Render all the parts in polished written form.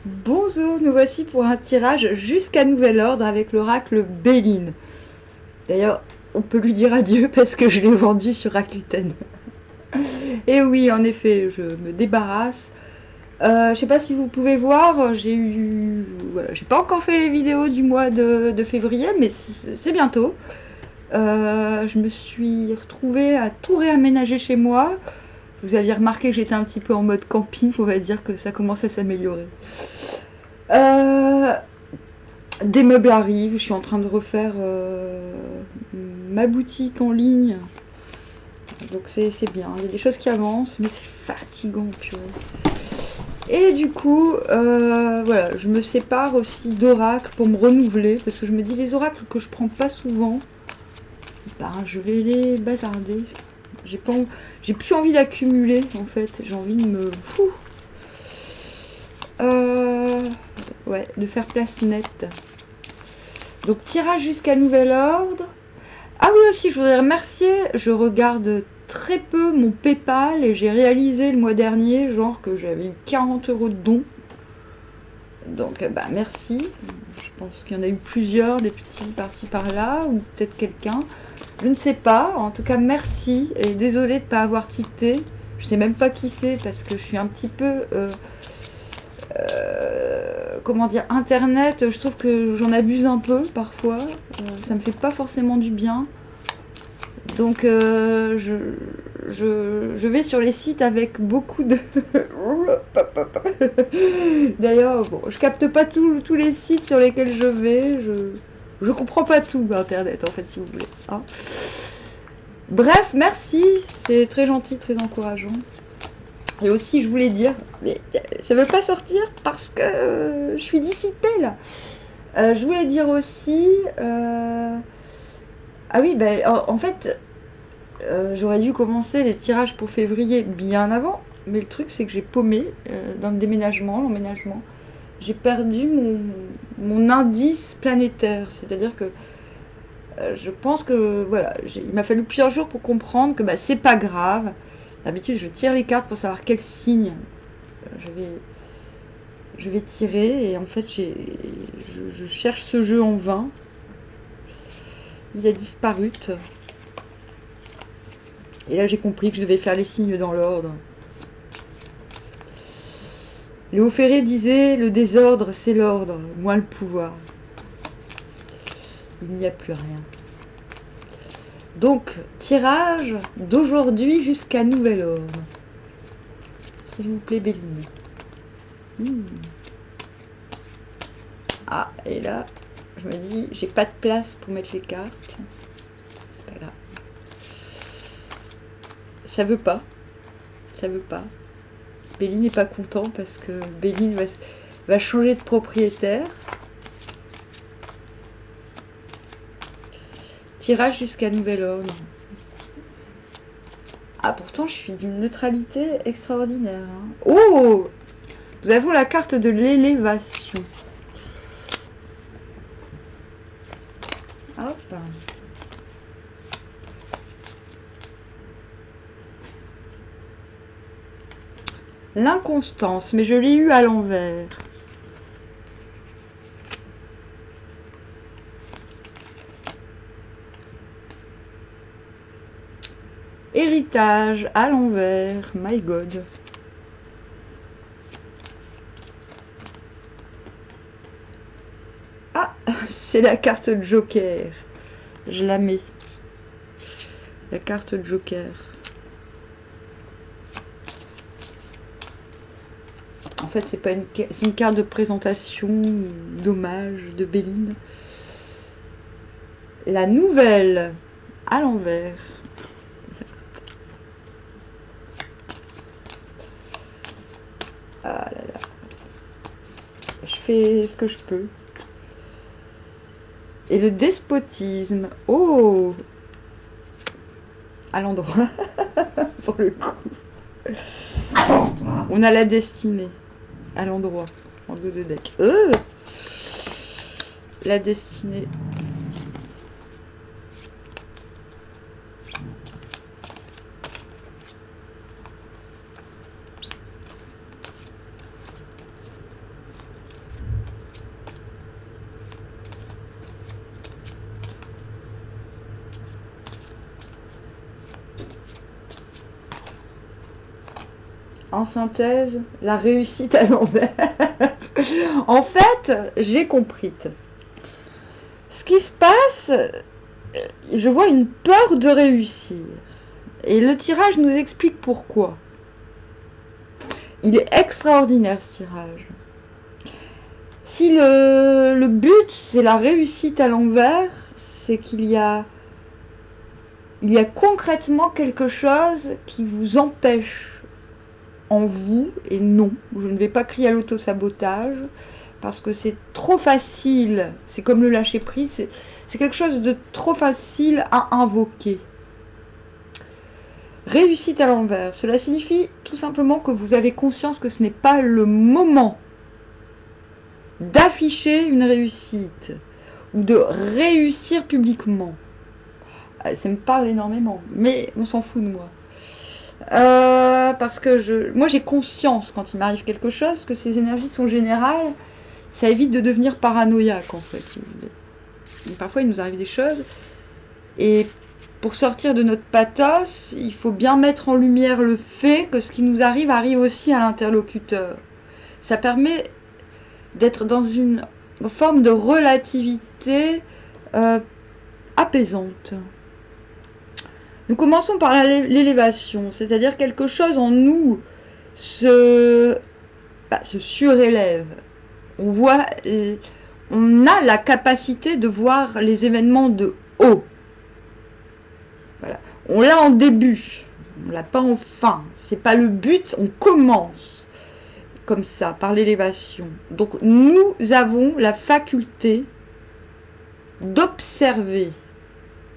Bonjour, nous voici pour un tirage jusqu'à nouvel ordre avec l'oracle Béline. D'ailleurs, on peut lui dire adieu parce que je l'ai vendu sur Rakuten. Et oui, en effet, je me débarrasse. Je sais pas si vous pouvez voir, voilà, j'ai pas encore fait les vidéos du mois de février, mais c'est bientôt. Je me suis retrouvée à tout réaménager chez moi. Vous aviez remarqué que j'étais un petit peu en mode camping, on va dire que ça commence à s'améliorer. Euh, Des meubles arrivent, je suis en train de refaire ma boutique en ligne. Donc c'est bien, il y a des choses qui avancent, mais c'est fatigant, purée. Et du coup, voilà, je me sépare aussi d'oracles pour me renouveler, parce que je me dis les oracles que je prends pas souvent, ben, je vais les bazarder. J'ai pas, j'ai plus envie d'accumuler en fait, j'ai envie de me, ouais, de faire place nette. Donc tirage jusqu'à nouvel ordre. Ah oui aussi, je voudrais remercier, je regarde très peu mon PayPal et j'ai réalisé le mois dernier, genre que j'avais eu 40 € de dons. Donc bah merci. Je pense qu'il y en a eu plusieurs, des petits par-ci par-là, ou peut-être quelqu'un. Je ne sais pas. En tout cas, merci. Et désolée de ne pas avoir tilté. Je ne sais même pas qui c'est parce que je suis un petit peu... comment dire, Internet, je trouve que j'en abuse un peu parfois. Ça me fait pas forcément du bien. Donc je vais sur les sites avec beaucoup de... D'ailleurs, bon, je capte pas tous les sites sur lesquels je vais. Je comprends pas tout Internet en fait, si vous voulez. Hein. Bref, merci, c'est très gentil, très encourageant. Et aussi, je voulais dire, mais ça veut pas sortir parce que je suis dissipée là. Je voulais dire aussi, ah oui, ben en fait, j'aurais dû commencer les tirages pour février bien avant, mais le truc c'est que j'ai paumé dans le déménagement, l'emménagement. J'ai perdu mon indice planétaire, c'est-à-dire que je pense que voilà, il m'a fallu plusieurs jours pour comprendre que bah, c'est pas grave. D'habitude, je tire les cartes pour savoir quel signe je vais tirer, et en fait, je cherche ce jeu en vain. Il a disparu. Et là, j'ai compris que je devais faire les signes dans l'ordre. Léo Ferré disait: le désordre, c'est l'ordre, moins le pouvoir. Il n'y a plus rien. Donc, tirage d'aujourd'hui jusqu'à nouvel ordre. S'il vous plaît, Béline. Ah, et là, je me dis, j'ai pas de place pour mettre les cartes. C'est pas grave. Ça veut pas. Ça veut pas. Béline n'est pas content parce que Béline va changer de propriétaire. Tirage jusqu'à nouvel ordre. Ah, pourtant, je suis d'une neutralité extraordinaire. Hein. Oh! Nous avons la carte de l'élévation. Hop. L'inconstance, mais je l'ai eu à l'envers. Héritage à l'envers. My God. Ah, c'est la carte Joker. Je la mets. La carte Joker. En fait, c'est une carte de présentation, d'hommage de Béline. La nouvelle à l'envers. Ah là là. Je fais ce que je peux. Et le despotisme. Oh, à l'endroit. Pour le coup. On a la destinée. À l'endroit. En dos de deck. La destinée. En synthèse, la réussite à l'envers. En fait, j'ai compris. Ce qui se passe, je vois une peur de réussir. Et le tirage nous explique pourquoi. Il est extraordinaire ce tirage. Si le but c'est la réussite à l'envers, c'est qu'il y a concrètement quelque chose qui vous empêche en vous, et non, je ne vais pas crier à l'auto-sabotage, parce que c'est trop facile, c'est comme le lâcher-prise, c'est quelque chose de trop facile à invoquer. Réussite à l'envers, cela signifie tout simplement que vous avez conscience que ce n'est pas le moment d'afficher une réussite ou de réussir publiquement. Ça me parle énormément, mais on s'en fout de moi. Parce que moi j'ai conscience quand il m'arrive quelque chose que ces énergies sont générales, ça évite de devenir paranoïaque en fait. Si vous voulez. Et parfois il nous arrive des choses et pour sortir de notre pathos, il faut bien mettre en lumière le fait que ce qui nous arrive arrive aussi à l'interlocuteur. Ça permet d'être dans une forme de relativité apaisante. Nous commençons par l'élévation, c'est-à-dire quelque chose en nous se surélève. On a la capacité de voir les événements de haut. Voilà. On l'a en début, on l'a pas en fin. C'est pas le but, on commence comme ça, par l'élévation. Donc nous avons la faculté d'observer.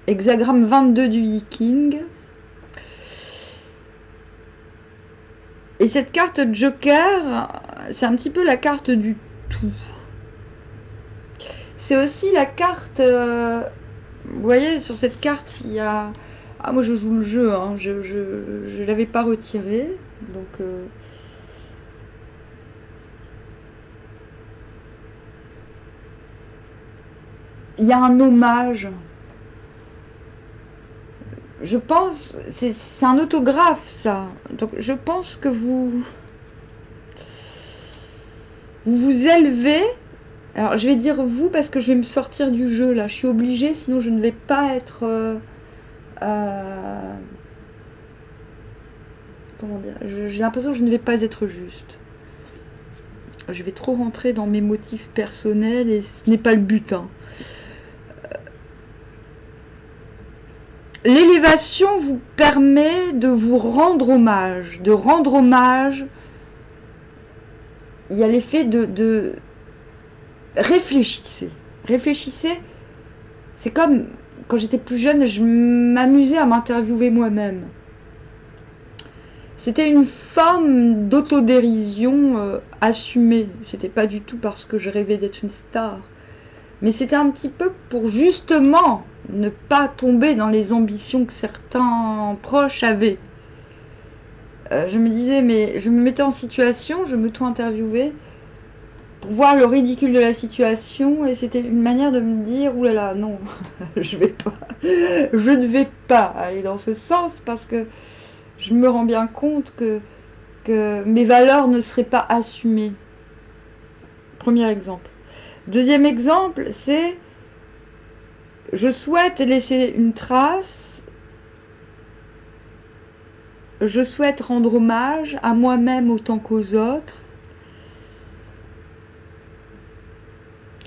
Hexagramme 22 du I Ching. Et cette carte Joker, c'est un petit peu la carte du tout. C'est aussi la carte... vous voyez, sur cette carte, il y a... Ah, moi je joue le jeu, hein, je l'avais pas retiré. Donc... il y a un hommage. Je pense, c'est un autographe ça. Donc je pense que vous vous élevez. Alors je vais dire vous parce que je vais me sortir du jeu là. Je suis obligée, sinon je ne vais pas être... comment dire, j'ai l'impression que je ne vais pas être juste. Je vais trop rentrer dans mes motifs personnels et ce n'est pas le but. Hein. L'élévation vous permet de vous rendre hommage. De rendre hommage, il y a l'effet de réfléchissez. Réfléchissez, c'est comme quand j'étais plus jeune, je m'amusais à m'interviewer moi-même. C'était une forme d'autodérision assumée. C'était pas du tout parce que je rêvais d'être une star. Mais c'était un petit peu pour justement ne pas tomber dans les ambitions que certains proches avaient. Je me disais, mais je me mettais en situation, je m'auto-interviewais pour voir le ridicule de la situation et c'était une manière de me dire, oulala, non, je ne vais pas aller dans ce sens parce que je me rends bien compte que mes valeurs ne seraient pas assumées. Premier exemple. Deuxième exemple, c'est je souhaite laisser une trace, je souhaite rendre hommage à moi-même autant qu'aux autres.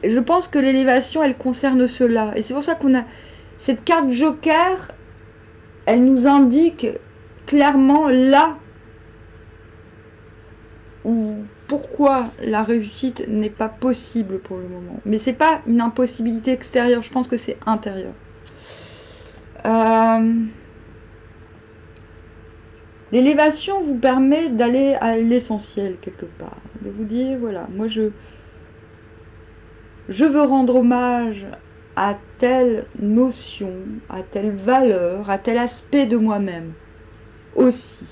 Et je pense que l'élévation, elle concerne cela. Et c'est pour ça qu'on a cette carte Joker, elle nous indique clairement là où pourquoi la réussite n'est pas possible pour le moment. Mais c'est pas une impossibilité extérieure, je pense que c'est intérieur. L'élévation vous permet d'aller à l'essentiel quelque part, de vous dire voilà, moi je veux rendre hommage à telle notion, à telle valeur, à tel aspect de moi-même aussi.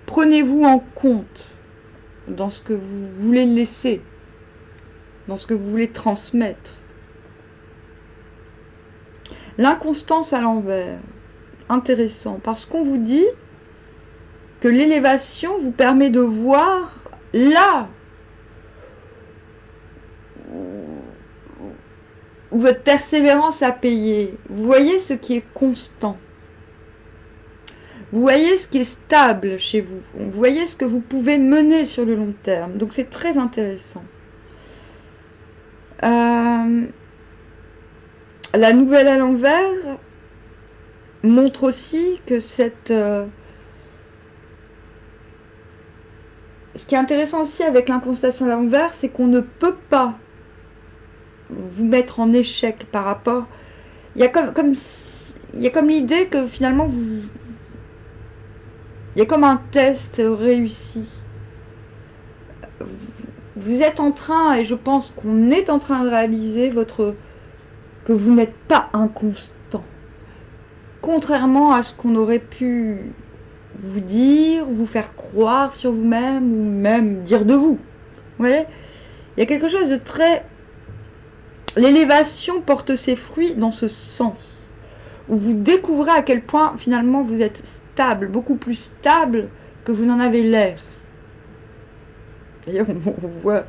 Prenez-vous en compte dans ce que vous voulez laisser, dans ce que vous voulez transmettre. L'inconstance à l'envers, intéressant, parce qu'on vous dit, que l'élévation vous permet de voir là où votre persévérance a payé. Vous voyez ce qui est constant. Vous voyez ce qui est stable chez vous. Vous voyez ce que vous pouvez mener sur le long terme. Donc c'est très intéressant. La nouvelle à l'envers montre aussi que cette... ce qui est intéressant aussi avec l'inconstation à l'envers, c'est qu'on ne peut pas vous mettre en échec par rapport... Il y a comme l'idée que finalement vous... Il y a comme un test réussi. Vous êtes en train, et je pense qu'on est en train de réaliser que vous n'êtes pas inconstant. Contrairement à ce qu'on aurait pu vous dire, vous faire croire sur vous-même, ou même dire de vous. Vous voyez ? Il y a quelque chose de très... L'élévation porte ses fruits dans ce sens, où vous découvrez à quel point finalement vous êtes stable, beaucoup plus stable que vous n'en avez l'air. D'ailleurs, on voit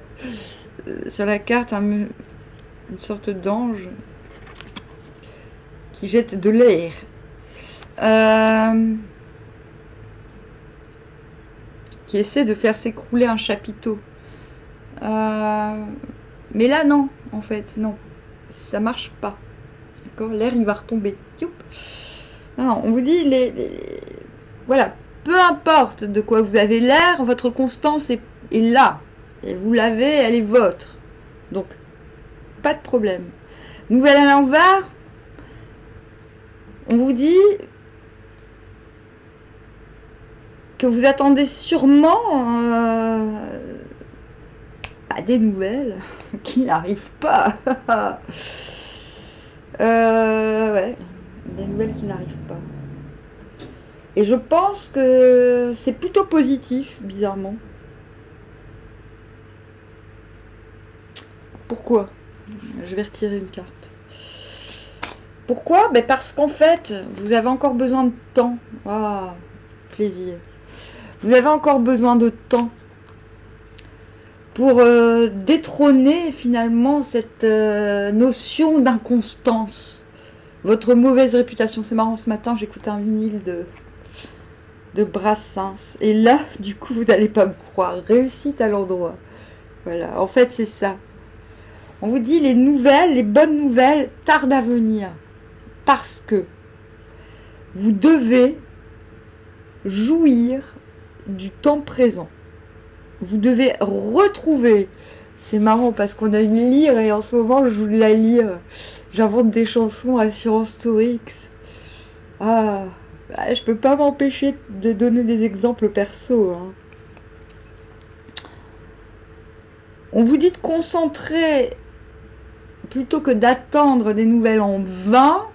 sur la carte une sorte d'ange qui jette de l'air. Qui essaie de faire s'écrouler un chapiteau. Mais là, non, en fait, non. Ça marche pas. D'accord ? L'air, il va retomber. Youp. Non, on vous dit, voilà, peu importe de quoi vous avez l'air, votre constance est là. Et vous l'avez, elle est vôtre. Donc, pas de problème. Nouvelle à l'envers, on vous dit que vous attendez sûrement des nouvelles qui n'arrivent pas. Ouais, des nouvelles qui n'arrivent pas. Et je pense que c'est plutôt positif, bizarrement. Pourquoi ? Je vais retirer une carte. Pourquoi ? Parce qu'en fait, vous avez encore besoin de temps. Ah, plaisir. Vous avez encore besoin de temps pour détrôner finalement cette notion d'inconstance. Votre mauvaise réputation. C'est marrant, ce matin, j'écoute un vinyle de Brassens. Et là, du coup, vous n'allez pas me croire. Réussite à l'endroit. Voilà, en fait, c'est ça. On vous dit les nouvelles, les bonnes nouvelles tardent à venir. Parce que vous devez jouir du temps présent. Vous devez retrouver. C'est marrant parce qu'on a une lyre et en ce moment je joue de la lyre. J'invente des chansons à Assurance Tourix. Ah, je peux pas m'empêcher de donner des exemples perso. Hein. On vous dit de concentrer, plutôt que d'attendre des nouvelles en vain,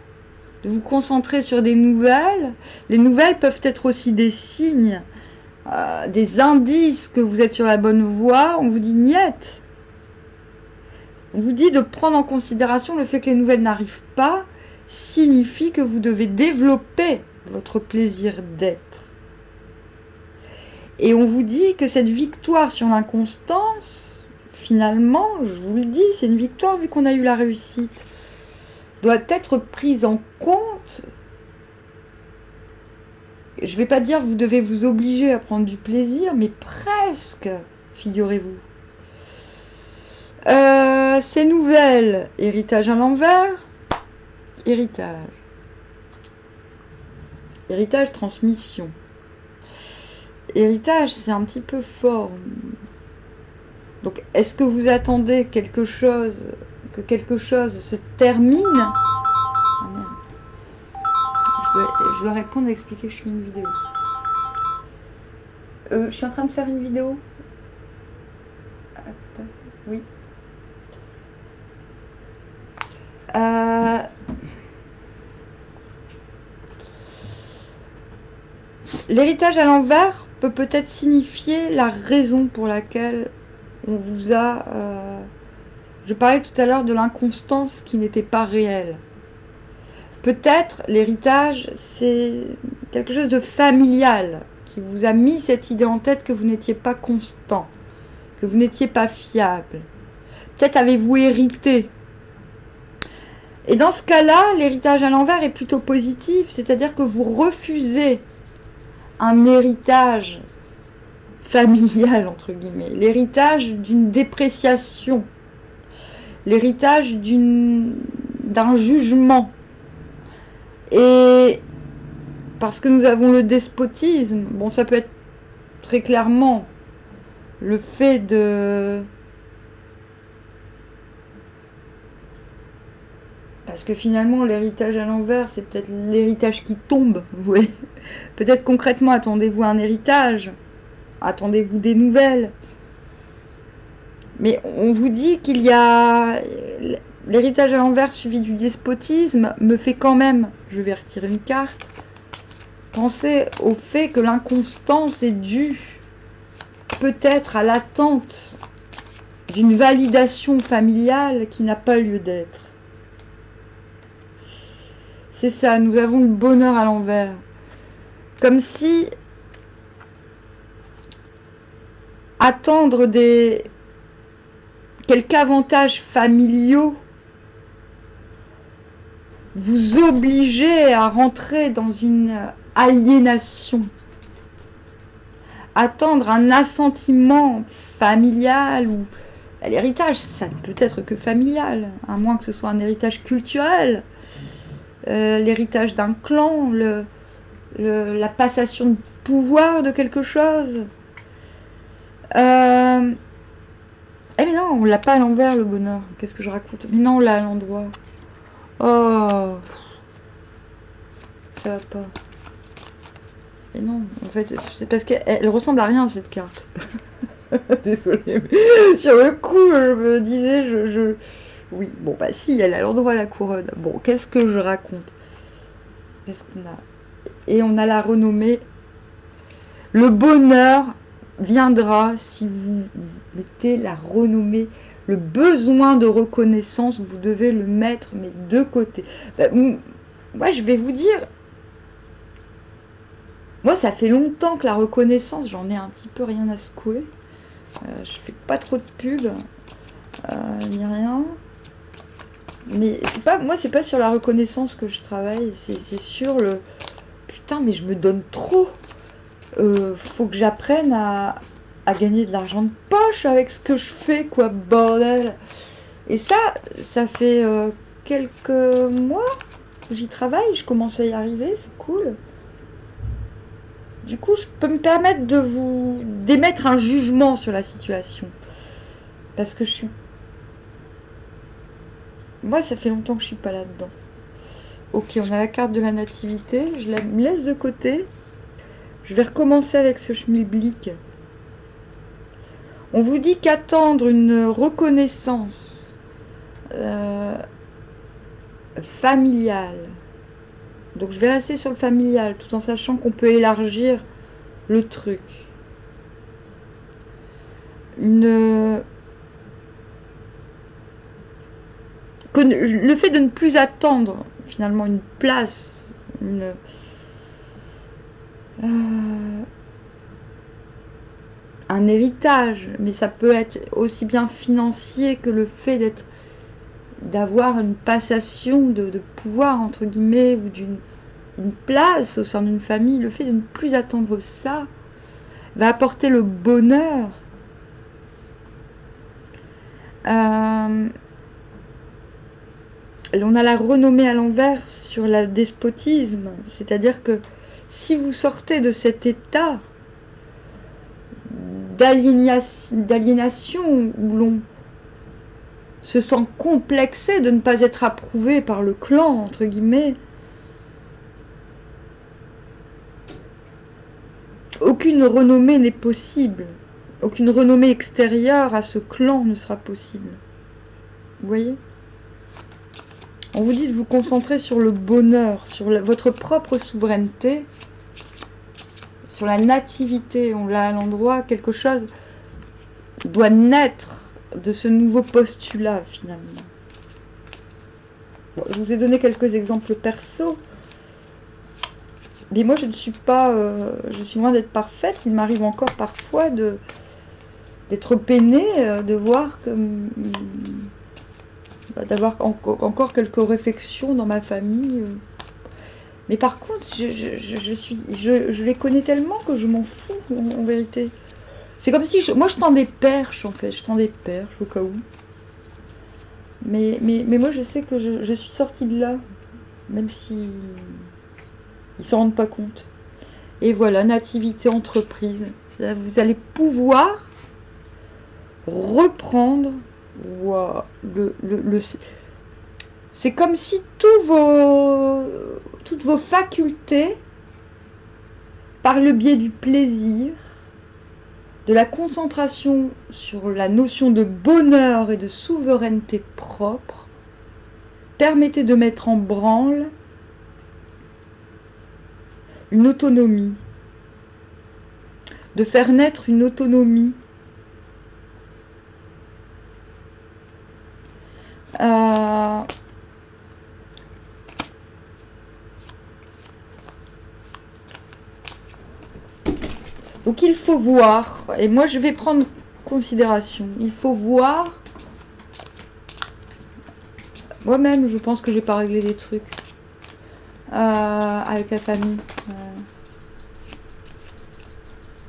de vous concentrer sur des nouvelles. Les nouvelles peuvent être aussi des signes, des indices que vous êtes sur la bonne voie. On vous dit niet. On vous dit de prendre en considération le fait que les nouvelles n'arrivent pas, signifie que vous devez développer votre plaisir d'être. Et on vous dit que cette victoire sur l'inconstance, finalement, je vous le dis, c'est une victoire vu qu'on a eu la réussite, doit être prise en compte. Je ne vais pas dire que vous devez vous obliger à prendre du plaisir, mais presque, figurez-vous. Ces nouvelles, héritage à l'envers, héritage. Héritage, transmission. Héritage, c'est un petit peu fort. Donc, est-ce que vous attendez quelque chose, que quelque chose se termine? Ah non. Je dois répondre et expliquer que je fais une vidéo. Je suis en train de faire une vidéo. Attends, oui. L'héritage à l'envers peut peut-être signifier la raison pour laquelle on vous a... je parlais tout à l'heure de l'inconstance qui n'était pas réelle. Peut-être l'héritage, c'est quelque chose de familial qui vous a mis cette idée en tête que vous n'étiez pas constant, que vous n'étiez pas fiable. Peut-être avez-vous hérité. Et dans ce cas-là, l'héritage à l'envers est plutôt positif, c'est-à-dire que vous refusez un héritage familial, entre guillemets, l'héritage d'une dépréciation, l'héritage d'un jugement. Et parce que nous avons le despotisme, bon, ça peut être très clairement le fait de... Parce que finalement, l'héritage à l'envers, c'est peut-être l'héritage qui tombe, vous voyez. Peut-être concrètement, attendez-vous un héritage, attendez-vous des nouvelles. Mais on vous dit qu'il y a... L'héritage à l'envers suivi du despotisme me fait quand même, je vais retirer une carte, penser au fait que l'inconstance est due peut-être à l'attente d'une validation familiale qui n'a pas lieu d'être. C'est ça, nous avons le bonheur à l'envers. Comme si attendre quelques avantages familiaux vous obligeait à rentrer dans une aliénation. Attendre un assentiment familial ou l'héritage, ça ne peut être que familial, à moins que ce soit un héritage culturel, l'héritage d'un clan, la passation de pouvoir de quelque chose. Eh mais non, on l'a pas à l'envers le bonheur. Qu'est-ce que je raconte? Mais non, on l'a à l'endroit. Oh, ça va pas. Et non, en fait, c'est parce qu'elle ressemble à rien cette carte. Désolée, mais sur le coup, je me disais, oui, bon bah si, elle a l'endroit la couronne. Bon, qu'est-ce que je raconte? Qu'est-ce qu'on a? Et on a la renommée. Le bonheur viendra si vous mettez la renommée. Le besoin de reconnaissance, vous devez le mettre, mais de côté. Ben, moi, je vais vous dire, moi, ça fait longtemps que la reconnaissance, j'en ai un petit peu rien à secouer. Je fais pas trop de pub, ni rien. Mais moi, c'est pas sur la reconnaissance que je travaille, c'est sur le... Putain, mais je me donne trop. Faut que j'apprenne à gagner de l'argent de poche avec ce que je fais, quoi, bordel. Et ça fait quelques mois que j'y travaille, je commence à y arriver, c'est cool. Du coup, je peux me permettre d'émettre un jugement sur la situation. Parce que moi, ça fait longtemps que je suis pas là-dedans. Ok, on a la carte de la nativité, je la laisse de côté. Je vais recommencer avec ce schmilblick. On vous dit qu'attendre une reconnaissance familiale. Donc je vais rester sur le familial, tout en sachant qu'on peut élargir le truc. Le fait de ne plus attendre finalement une place, un héritage, mais ça peut être aussi bien financier que le fait d'avoir une passation de pouvoir, entre guillemets, ou une place au sein d'une famille. Le fait de ne plus attendre ça va apporter le bonheur. On a la renommée à l'envers sur le despotisme, c'est-à-dire que si vous sortez de cet état d'aliénation où l'on se sent complexé de ne pas être approuvé par le clan, entre guillemets, aucune renommée n'est possible. Aucune renommée extérieure à ce clan ne sera possible. Vous voyez? On vous dit de vous concentrer sur le bonheur, sur votre propre souveraineté, sur la nativité. On l'a à l'endroit, quelque chose doit naître de ce nouveau postulat finalement. Bon, je vous ai donné quelques exemples perso. Mais moi, je ne suis pas... je suis loin d'être parfaite. Il m'arrive encore parfois d'être peinée, de voir comme... d'avoir encore quelques réflexions dans ma famille. Mais par contre, je les connais tellement que je m'en fous, en vérité. C'est comme si... moi, je tends des perches, en fait. Je tends des perches, au cas où. Mais moi, je sais que je suis sortie de là. Même si... ils s'en rendent pas compte. Et voilà, nativité entreprise. Vous allez pouvoir reprendre... Wow, c'est comme si toutes vos facultés, par le biais du plaisir, de la concentration sur la notion de bonheur et de souveraineté propre, permettaient de mettre en branle une autonomie, de faire naître une autonomie. Donc il faut voir, et moi je vais prendre considération, il faut voir, moi-même je pense que j'ai pas réglé des trucs avec la famille.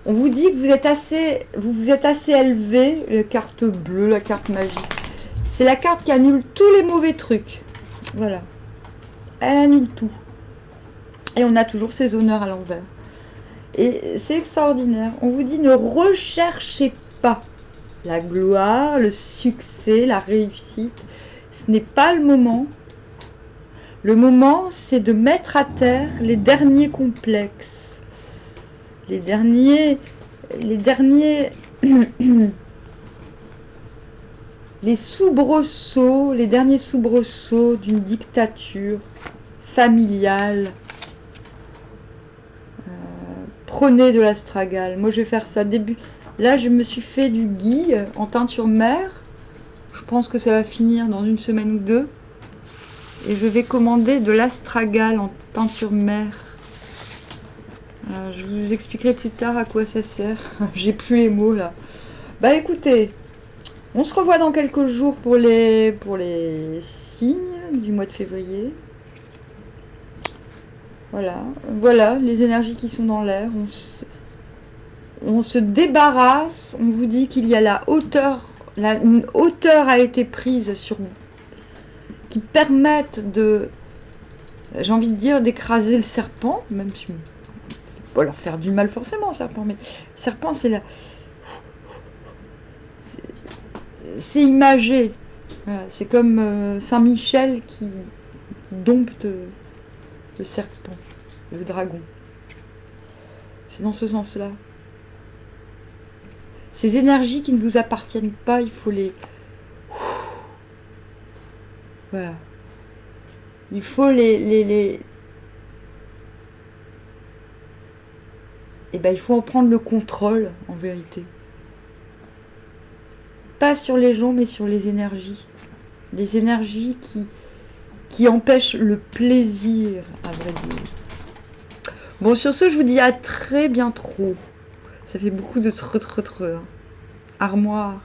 On vous dit que vous êtes assez élevé, la carte bleue, la carte magique. C'est la carte qui annule tous les mauvais trucs. Voilà. Elle annule tout. Et on a toujours ses honneurs à l'envers. Et c'est extraordinaire. On vous dit ne recherchez pas la gloire, le succès, la réussite. Ce n'est pas le moment. Le moment, c'est de mettre à terre les derniers complexes. Les derniers les soubresauts, les derniers soubresauts d'une dictature familiale. Prenez de l'astragale. Moi, je vais faire ça début. Là, je me suis fait du gui en teinture mère. Je pense que ça va finir dans une semaine ou deux. Et je vais commander de l'astragale en teinture mère. Je vous expliquerai plus tard à quoi ça sert. J'ai plus les mots là. Bah écoutez, on se revoit dans quelques jours pour les signes du mois de février. Voilà les énergies qui sont dans l'air. On se débarrasse. On vous dit qu'il y a la hauteur. Une hauteur a été prise qui permettent de, j'ai envie de dire, d'écraser le serpent, même si pas leur faire du mal forcément, serpent, mais le serpent, c'est imagé. Voilà, c'est comme Saint-Michel qui dompte le serpent, le dragon. C'est dans ce sens-là. Ces énergies qui ne vous appartiennent pas, il faut les... Voilà. Il faut les... Eh ben, il faut en prendre le contrôle, en vérité. Pas sur les gens, mais sur les énergies. Les énergies qui empêchent le plaisir, à vrai dire. Bon, sur ce, je vous dis à très bientôt. Ça fait beaucoup de Armoire.